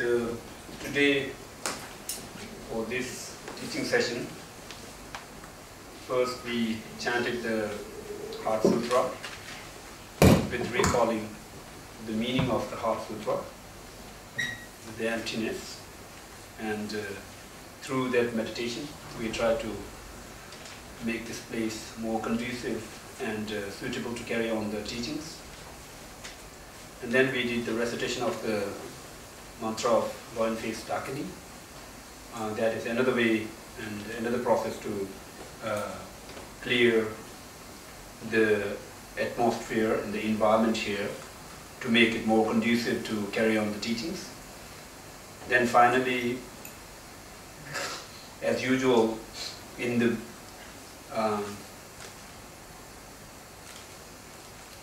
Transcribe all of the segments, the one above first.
So today, for this teaching session, first we chanted the Heart Sutra with recalling the meaning of the Heart Sutra, the emptiness, and through that meditation we try to make this place more conducive and suitable to carry on the teachings. And then we did the recitation of the mantra of Lochen Rinpoche. That is another way and another process to clear the atmosphere and the environment here to make it more conducive to carry on the teachings. Then finally, as usual in the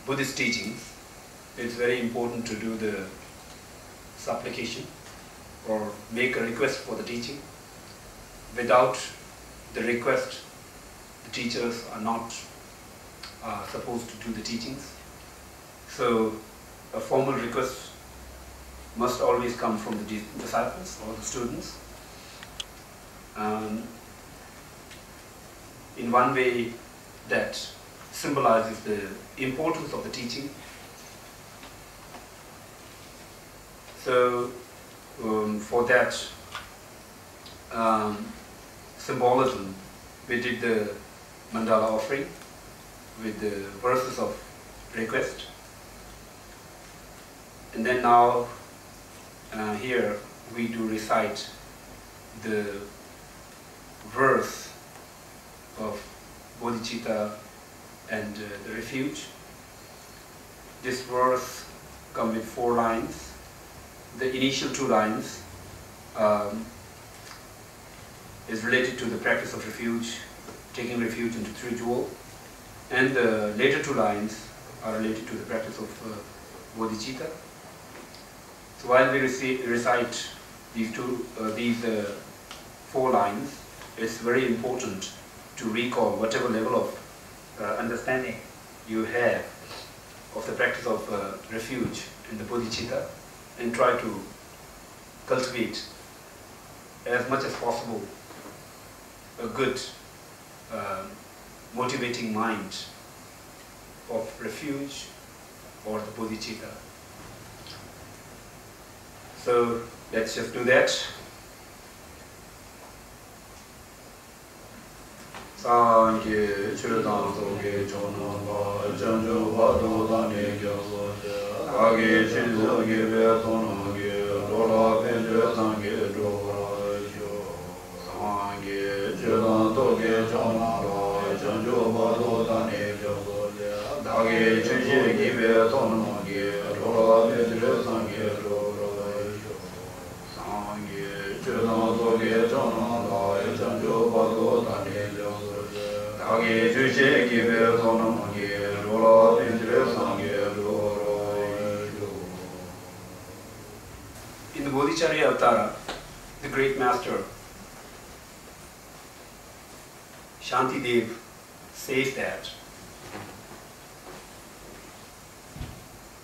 Buddhist teachings, it's very important to do the supplication or make a request for the teaching. Without the request, the teachers are not supposed to do the teachings. So a formal request must always come from the disciples or the students. In one way that symbolizes the importance of the teaching. So for that symbolism, we did the mandala offering with the verses of request. And then now here we do recite the verse of bodhicitta and the refuge. This verse comes with 4 lines. The initial 2 lines is related to the practice of refuge, taking refuge into 3 jewel, and the later 2 lines are related to the practice of bodhicitta. So while we recite these 4 lines, it's very important to recall whatever level of understanding you have of the practice of refuge and the bodhicitta, and try to cultivate as much as possible a good motivating mind of refuge or the bodhicitta. So let's just do that. Sangye Choeden Soge Chonamba Jangchup Dodane Gyoso Age Chinzo Gibe Tonage Lola Penje Tange Dorje Sangye Choeden Soge Chonamba Jangchup Dodane Gyoso Age Chinzo Gibe Tonage Lola Penje Tange Dorje Sangye Choeden Soge Chonamba Jangchup Dodane Gyoso in the Bodhicharya Avtara, the great master Shantidev says that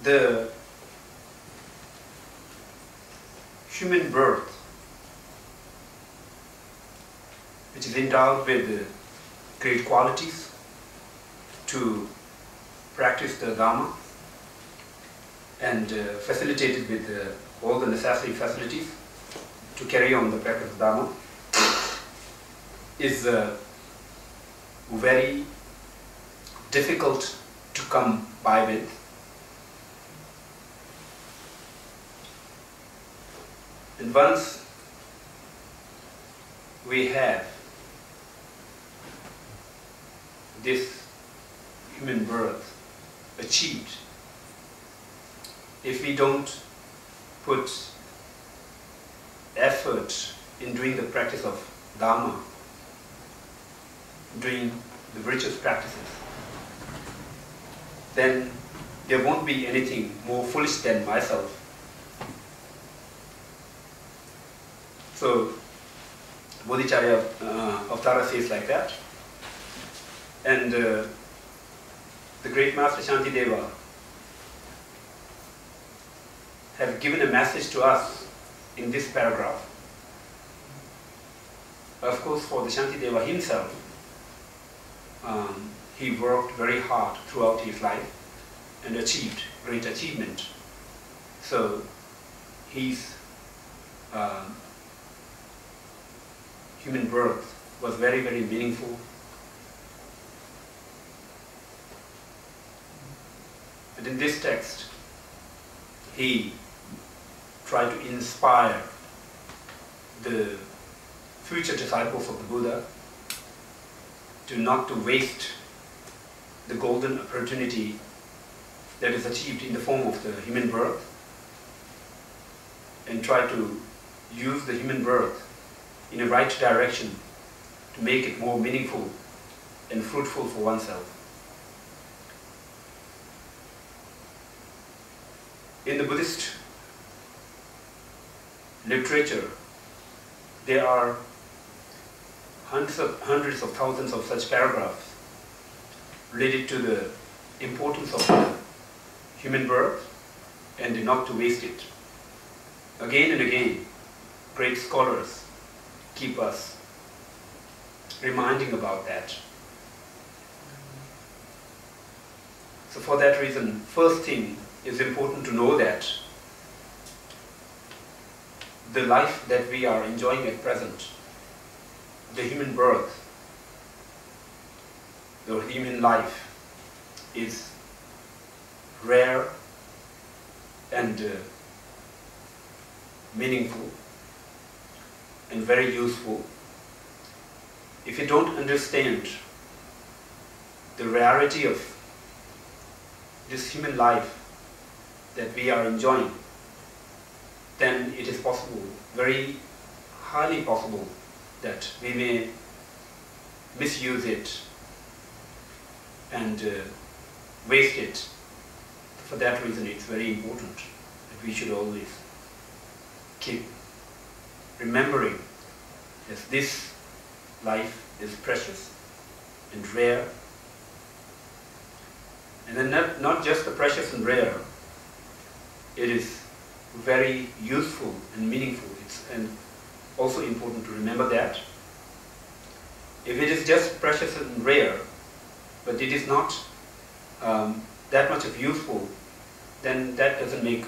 the human birth, which is endowed with great qualities to practice the Dharma and facilitated with all the necessary facilities to carry on the practice of Dharma, is very difficult to come by with. And once we have this human birth achieved, if we don't put effort in doing the practice of Dharma, doing the virtuous practices, then there won't be anything more foolish than myself. So Bodhicharya Avtara says like that. And the great master Shantideva have given a message to us in this paragraph. Of course, for the Shantideva himself, he worked very hard throughout his life and achieved great achievement. So his human birth was very, very meaningful. And in this text, he tried to inspire the future disciples of the Buddha to not to waste the golden opportunity that is achieved in the form of the human birth, and try to use the human birth in a right direction to make it more meaningful and fruitful for oneself. In the Buddhist literature, there are hundreds of thousands of such paragraphs related to the importance of the human birth and not to waste it. Again and again, great scholars keep us reminding about that. So for that reason, first thing is important to know that the life that we are enjoying at present, the human birth, the human life, is rare and meaningful and very useful. If you don't understand the rarity of this human life that we are enjoying, then it is possible, very highly possible, that we may misuse it and waste it. For that reason, it's very important that we should always keep remembering that this life is precious and rare. And then not just the precious and rare, it is very useful and meaningful. And also important to remember that if it is just precious and rare, but it is not that much of useful, then that doesn't make,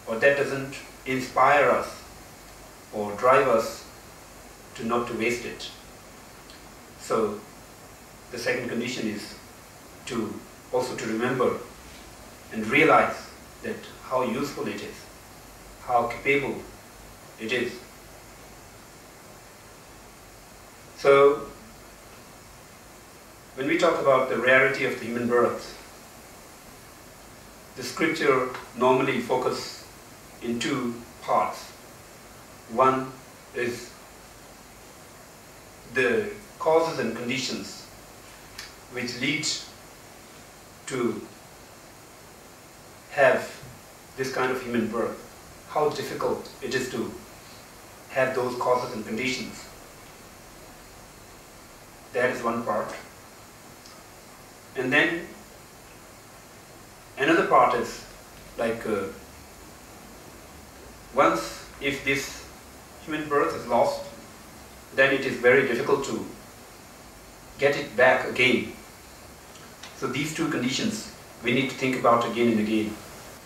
or that doesn't inspire us or drive us to not to waste it. So the second condition is to also to remember and realize that how useful it is, how capable it is. So when we talk about the rarity of the human birth, the scripture normally focuses in two parts. One is the causes and conditions which lead to have this kind of human birth. How difficult it is to have those causes and conditions. That is one part. And then another part is like once if this human birth is lost, then it is very difficult to get it back again. So these two conditions we need to think about again and again.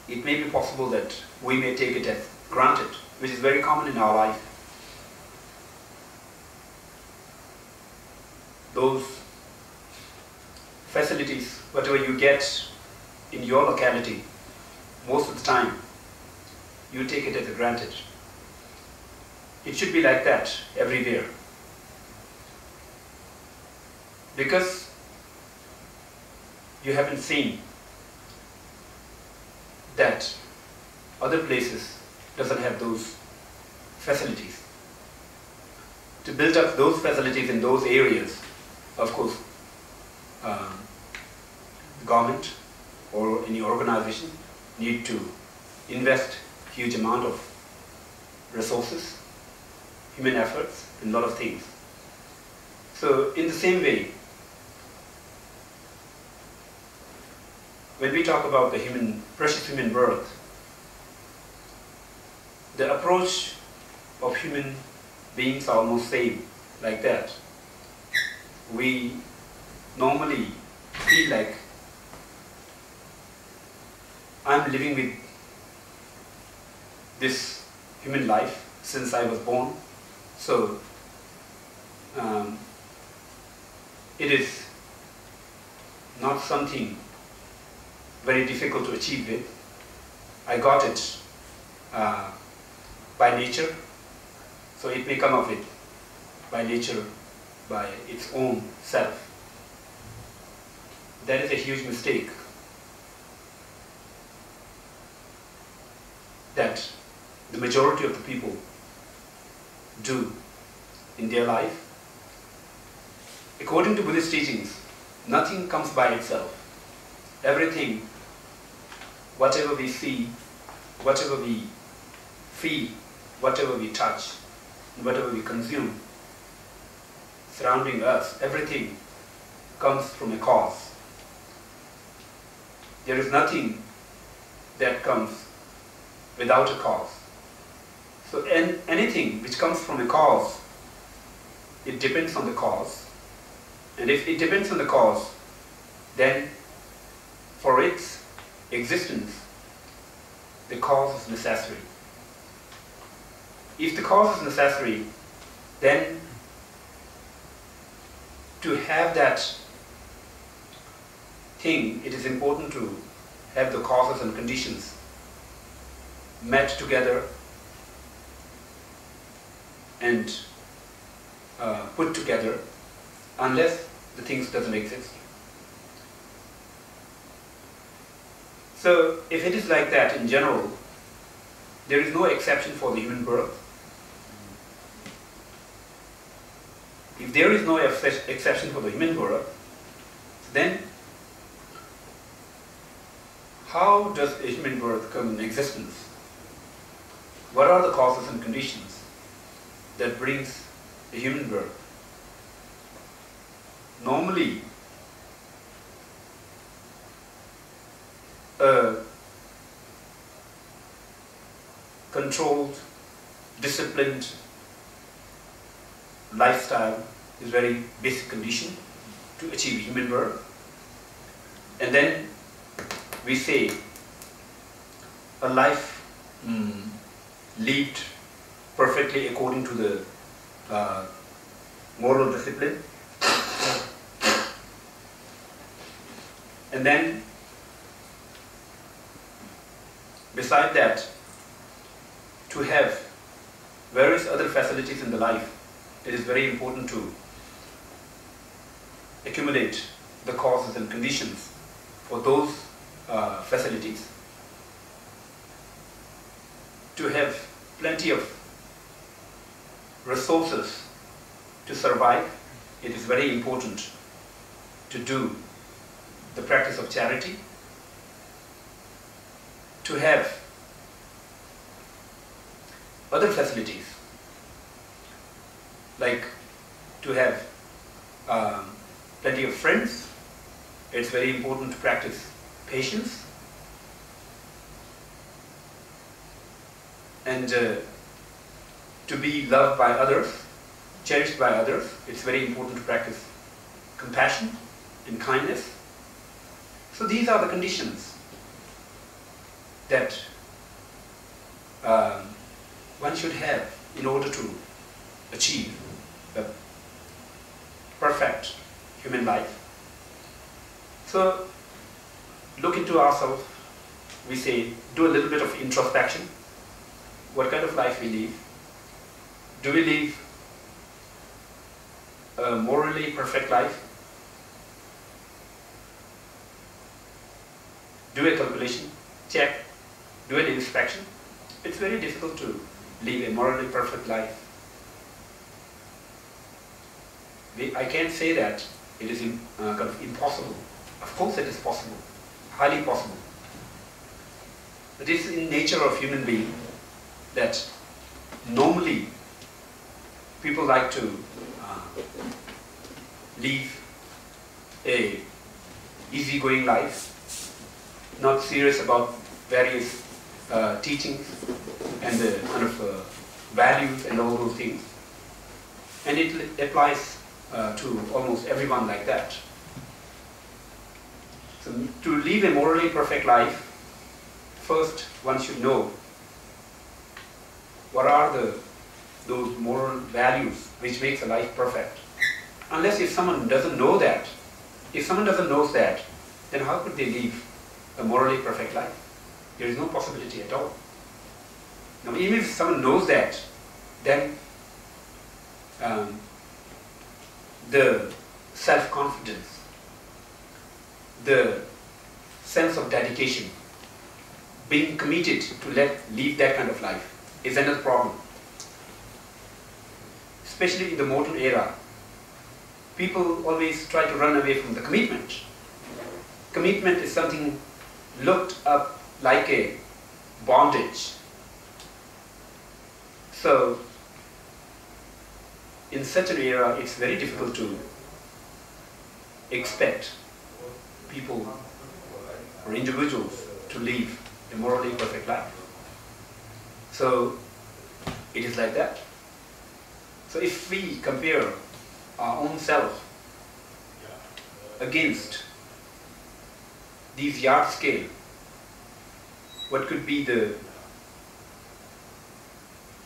It may be possible that we may take it as granted, which is very common in our life. Those facilities, whatever you get in your locality, most of the time, you take it as a granted. It should be like that everywhere. Because you haven't seen that other places doesn't have those facilities. To build up those facilities in those areas, of course, the government or any organization need to invest huge amount of resources, human efforts, and a lot of things. So in the same way, when we talk about the precious human birth, the approach of human beings are almost same, like that. We normally feel like I'm living with this human life since I was born, so it is not something very difficult to achieve with. I got it by nature, so it may come of it by nature, by its own self. That is a huge mistake that the majority of the people do in their life. According to Buddhist teachings, nothing comes by itself. Everything, whatever we see, whatever we feel, whatever we touch, whatever we consume, surrounding us, everything comes from a cause. There is nothing that comes without a cause. So anything which comes from a cause, it depends on the cause. And if it depends on the cause, then for its existence, the cause is necessary. If the cause is necessary, then to have that thing, it is important to have the causes and conditions met together and put together, unless the things doesn't exist. So if it is like that in general, there is no exception for the human birth. If there is no exception for the human birth, then how does a human birth come in existence? What are the causes and conditions that brings a human birth? Normally, a controlled, disciplined lifestyle is very basic condition to achieve human birth. And then we say a life lived perfectly according to the moral discipline. And then beside that, to have various other facilities in the life, it is very important to accumulate the causes and conditions for those facilities. To have plenty of resources to survive, it is very important to do the practice of charity. To have other facilities, like to have plenty of friends. It's very important to practice patience, and to be loved by others, cherished by others. It's very important to practice compassion and kindness. So these are the conditions that one should have in order to achieve the perfect human life. So look into ourselves. We say, do a little bit of introspection. What kind of life we live? Do we live a morally perfect life? Do a calculation, check, do an inspection. It's very difficult to live a morally perfect life. I can't say that it is kind of impossible. Of course it is possible, highly possible. It is in nature of human being that normally people like to live a easygoing life, not serious about various teachings and the kind of values and all those things. And it applies to almost everyone like that. So to live a morally perfect life, first one should know what are those moral values which makes a life perfect. Unless if someone doesn't know that, then how could they live a morally perfect life? There is no possibility at all. Now, even if someone knows that, then the self-confidence, the sense of dedication, being committed to live that kind of life is another problem. Especially in the modern era, people always try to run away from the commitment. Commitment is something looked up like a bondage. So, in such an era, it's very difficult to expect people or individuals to live a morally perfect life. So, it is like that. So, if we compare our own self against these yard scale, what could be the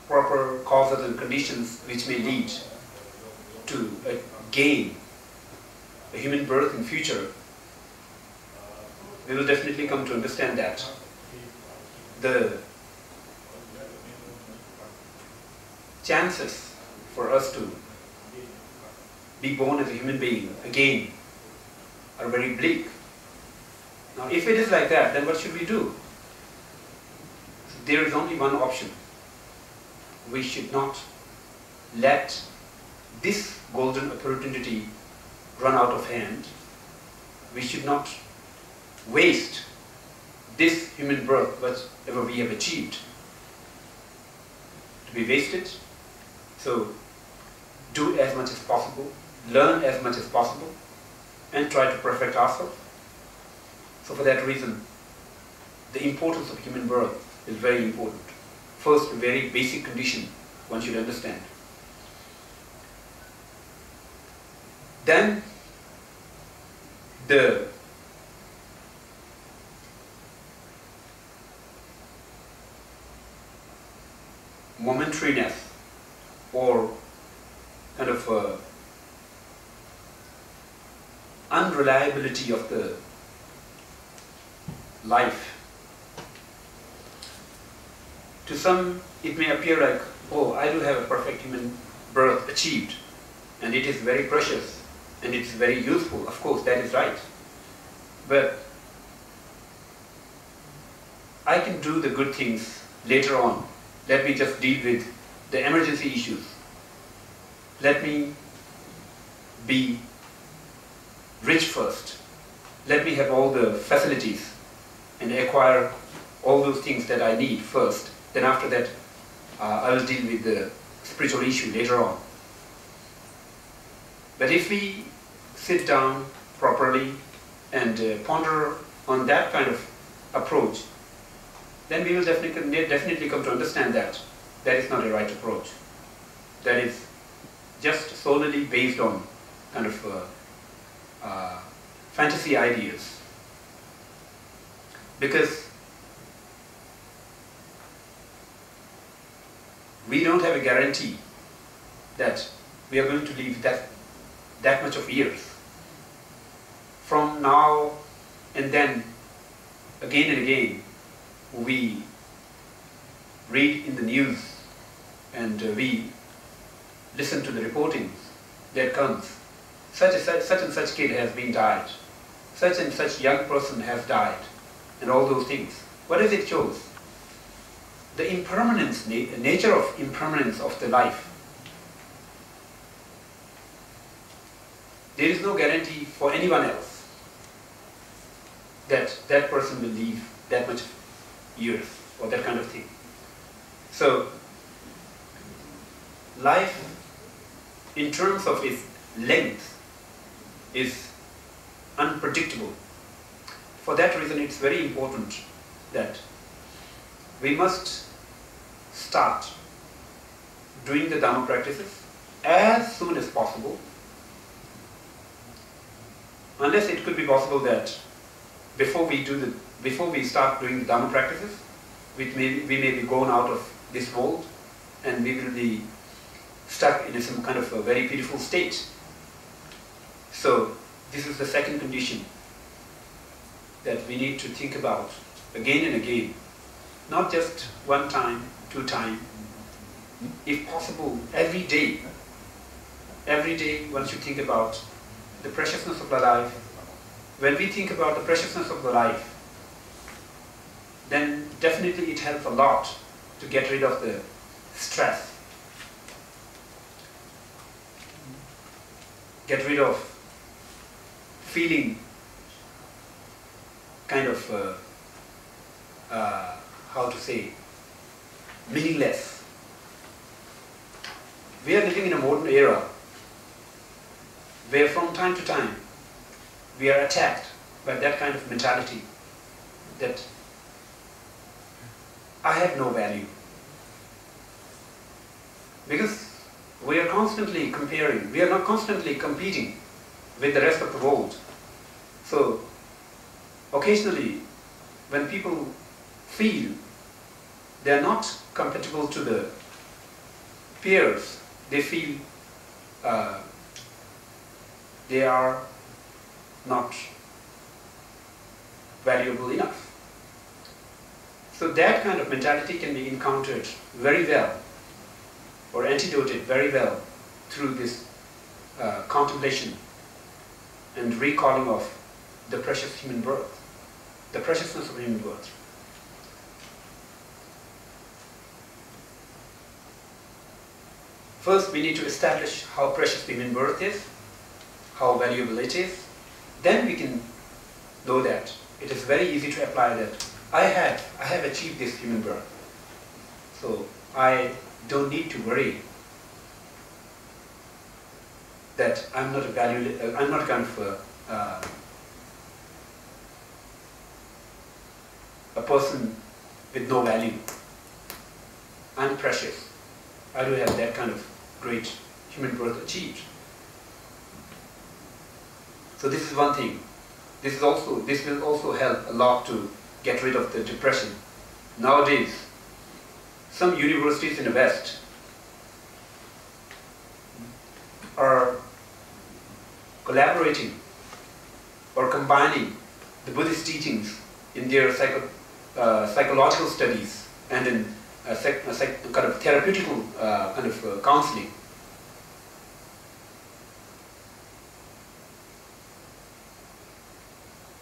proper causes and conditions which may lead to gain a human birth in future, we will definitely come to understand that the chances for us to be born as a human being again are very bleak. Now, if it is like that, then what should we do? There is only one option. We should not let this golden opportunity run out of hand. We should not waste this human birth, whatever we have achieved, to be wasted. So, do as much as possible, learn as much as possible, and try to perfect ourselves. So for that reason, the importance of human birth is very important. First, a very basic condition one should understand. Then, the momentariness or kind of unreliability of the life. To some, it may appear like, oh, I do have a perfect human birth achieved, and it is very precious, and it's very useful. Of course, that is right. But I can do the good things later on. Let me just deal with the emergency issues. Let me be rich first. Let me have all the facilities and acquire all those things that I need first. Then after that, I will deal with the spiritual issue later on. But if we sit down properly and ponder on that kind of approach, then we will definitely come to understand that that is not a right approach. That is just solely based on kind of fantasy ideas. Because we don't have a guarantee that we are going to live that much of years. From now and then, again and again, we read in the news and we listen to the reportings that comes. Such and such kid has been died. Such and such young person has died. And all those things. What does it show? The impermanence, nature of impermanence of the life. There is no guarantee for anyone else that that person will live that much years or that kind of thing. So, life in terms of its length is unpredictable. For that reason, it's very important that we must start doing the Dharma practices as soon as possible, unless it could be possible that before we start doing the Dharma practices, we may be gone out of this world and we will be stuck in some kind of a very pitiful state. So this is the second condition that we need to think about again and again, not just one time, two times, if possible every day. Every day one should think about the preciousness of the life. When we think about the preciousness of the life, then definitely it helps a lot to get rid of the stress. Get rid of feeling kind of, how to say, meaningless. We are living in a modern era where from time to time we are attacked by that kind of mentality that I have no value. Because we are constantly comparing, we are not constantly competing with the rest of the world. So occasionally when people feel they are not compatible to the peers, they feel they are not valuable enough. So that kind of mentality can be encountered very well or antidoted very well through this contemplation and recalling of the precious human birth, the preciousness of human birth. First, we need to establish how precious the human birth is, how valuable it is. Then we can know that it is very easy to apply that. I have achieved this human birth, so I don't need to worry that I'm not kind of a person with no value. I'm precious. I do have that kind of great human birth achieved. So this is one thing. This will also help a lot to get rid of the depression. Nowadays, some universities in the West are collaborating or combining the Buddhist teachings in their psychological studies and in kind of therapeutical counseling.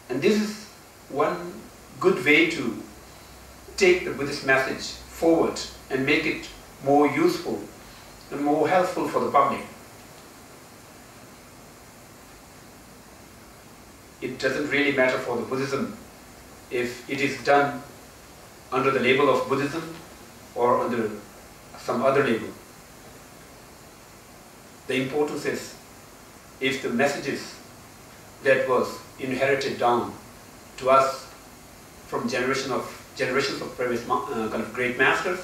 And this is one good way to take the Buddhist message forward and make it more useful and more helpful for the public. It doesn't really matter for the Buddhism if it is done under the label of Buddhism or under some other label. The importance is if the messages that was inherited down to us from generations of previous kind of great masters,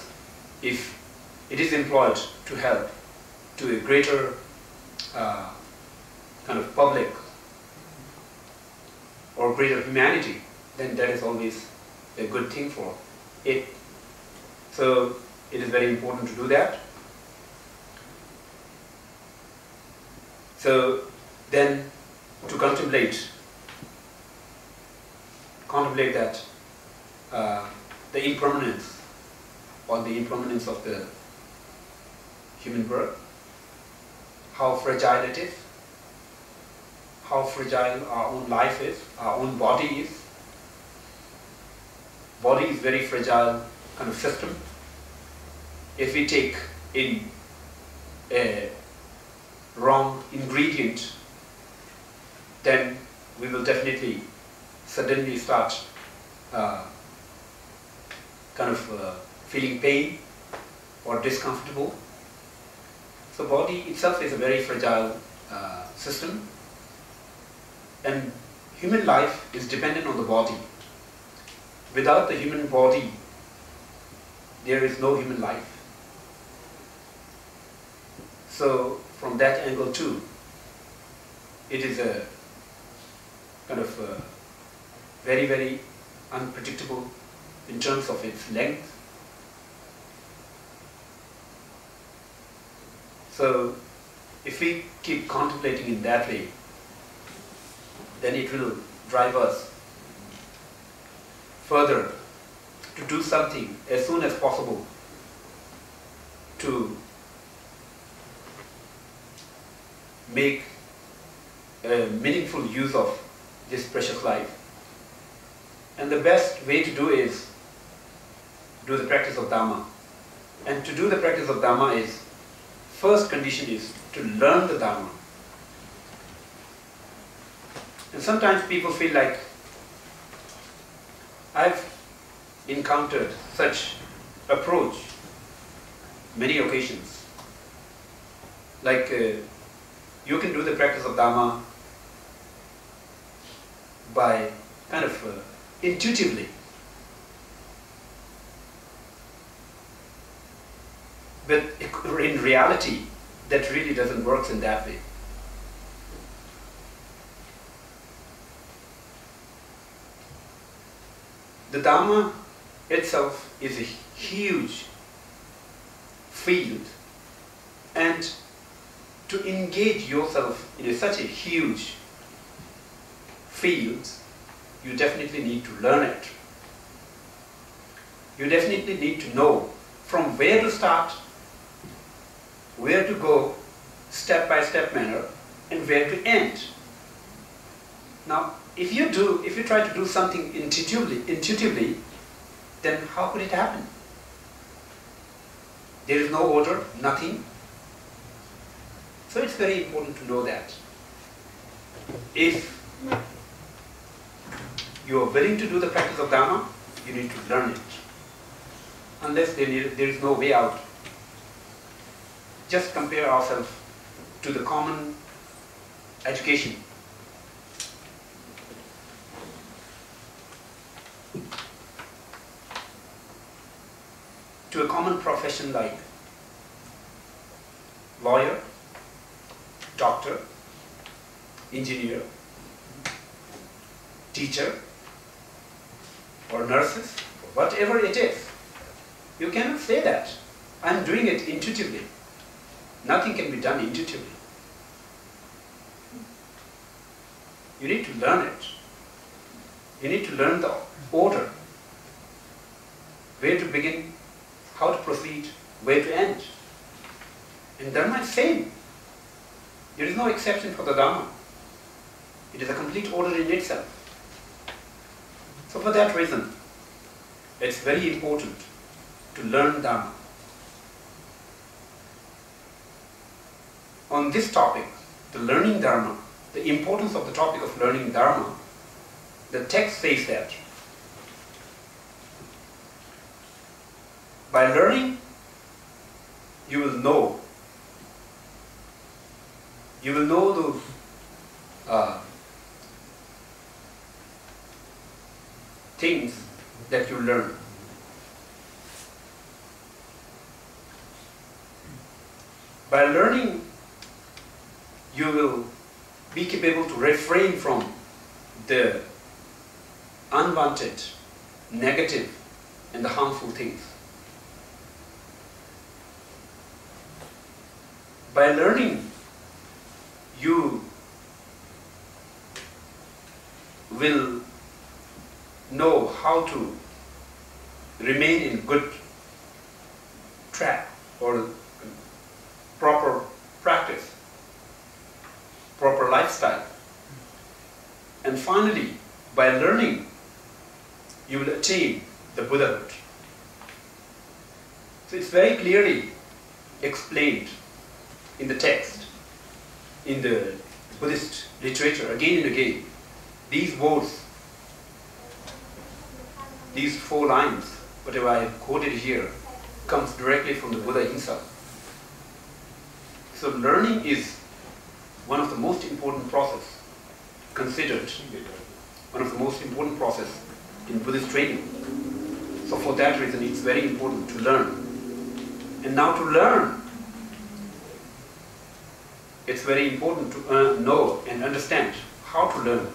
if it is employed to help to a greater kind of public or greater humanity, then that is always a good thing for it. So it is very important to do that. So then to contemplate that the impermanence or the impermanence of the human birth, how fragile it is, how fragile our own life is, our own body is. Body is very fragile kind of system. If we take in a wrong ingredient, then we will definitely suddenly start feeling pain or discomfortable. So body itself is a very fragile system, and human life is dependent on the body. Without the human body, there is no human life. So from that angle too, it is a kind of very, very unpredictable in terms of its length. So if we keep contemplating in that way, then it will drive us further to do something as soon as possible to make a meaningful use of this precious life. And the best way to do is do the practice of Dharma. And to do the practice of Dharma is, first condition is to learn the Dharma. And sometimes people feel like, I've encountered such approach many occasions. Like you can do the practice of Dharma by kind of intuitively. But in reality, that really doesn't work in that way. The Dharma itself is a huge field, and to engage yourself in such a huge field, you definitely need to learn it. You definitely need to know from where to start, where to go, step-by-step manner, and where to end. Now, if you try to do something intuitively, then how could it happen? There is no order, nothing. So it's very important to know that. If you are willing to do the practice of Dharma, you need to learn it. Unless there is no way out. Just compare ourselves to the common education. To a common profession like lawyer, doctor, engineer, teacher, or nurses, whatever it is. You cannot say that. I'm doing it intuitively. Nothing can be done intuitively. You need to learn it. You need to learn the order. Where to begin, how to proceed, where to end. And Dharma is same. There is no exception for the Dharma. It is a complete order in itself. So for that reason, it's very important to learn Dharma. On this topic, the learning Dharma, the importance of the topic of learning Dharma, the text says that by learning, you will know the things that you learn. By learning, you will be capable to refrain from the unwanted, negative, and the harmful things. By learning, you will know how to remain in good track or proper practice, proper lifestyle. And finally, by learning, you will attain the Buddhahood. So it's very clearly explained in the text, in the Buddhist literature, again and again. These words, these 4 lines, whatever I have quoted here, comes directly from the Buddha himself. So learning is one of the most important process considered, one of the most important process in Buddhist training. So for that reason, it's very important to learn. And now to learn, it's very important to know and understand how to learn.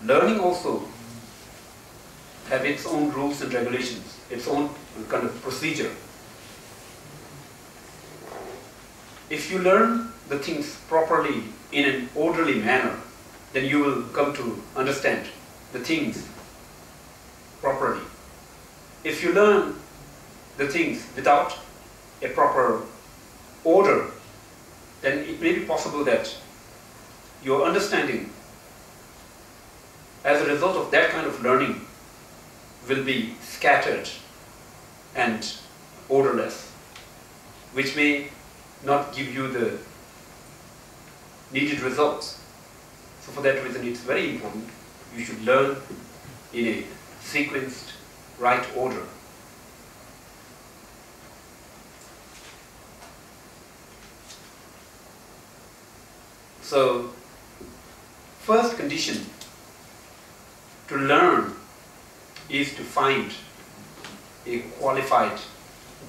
Learning also have its own rules and regulations, its own kind of procedure. If you learn the things properly in an orderly manner, then you will come to understand the things properly. If you learn the things without a proper order, then it may be possible that your understanding as a result of that kind of learning will be scattered and orderless, which may not give you the needed results. So for that reason, it's very important you should learn in a sequenced, right order. So, first condition to learn is to find a qualified,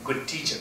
good teacher.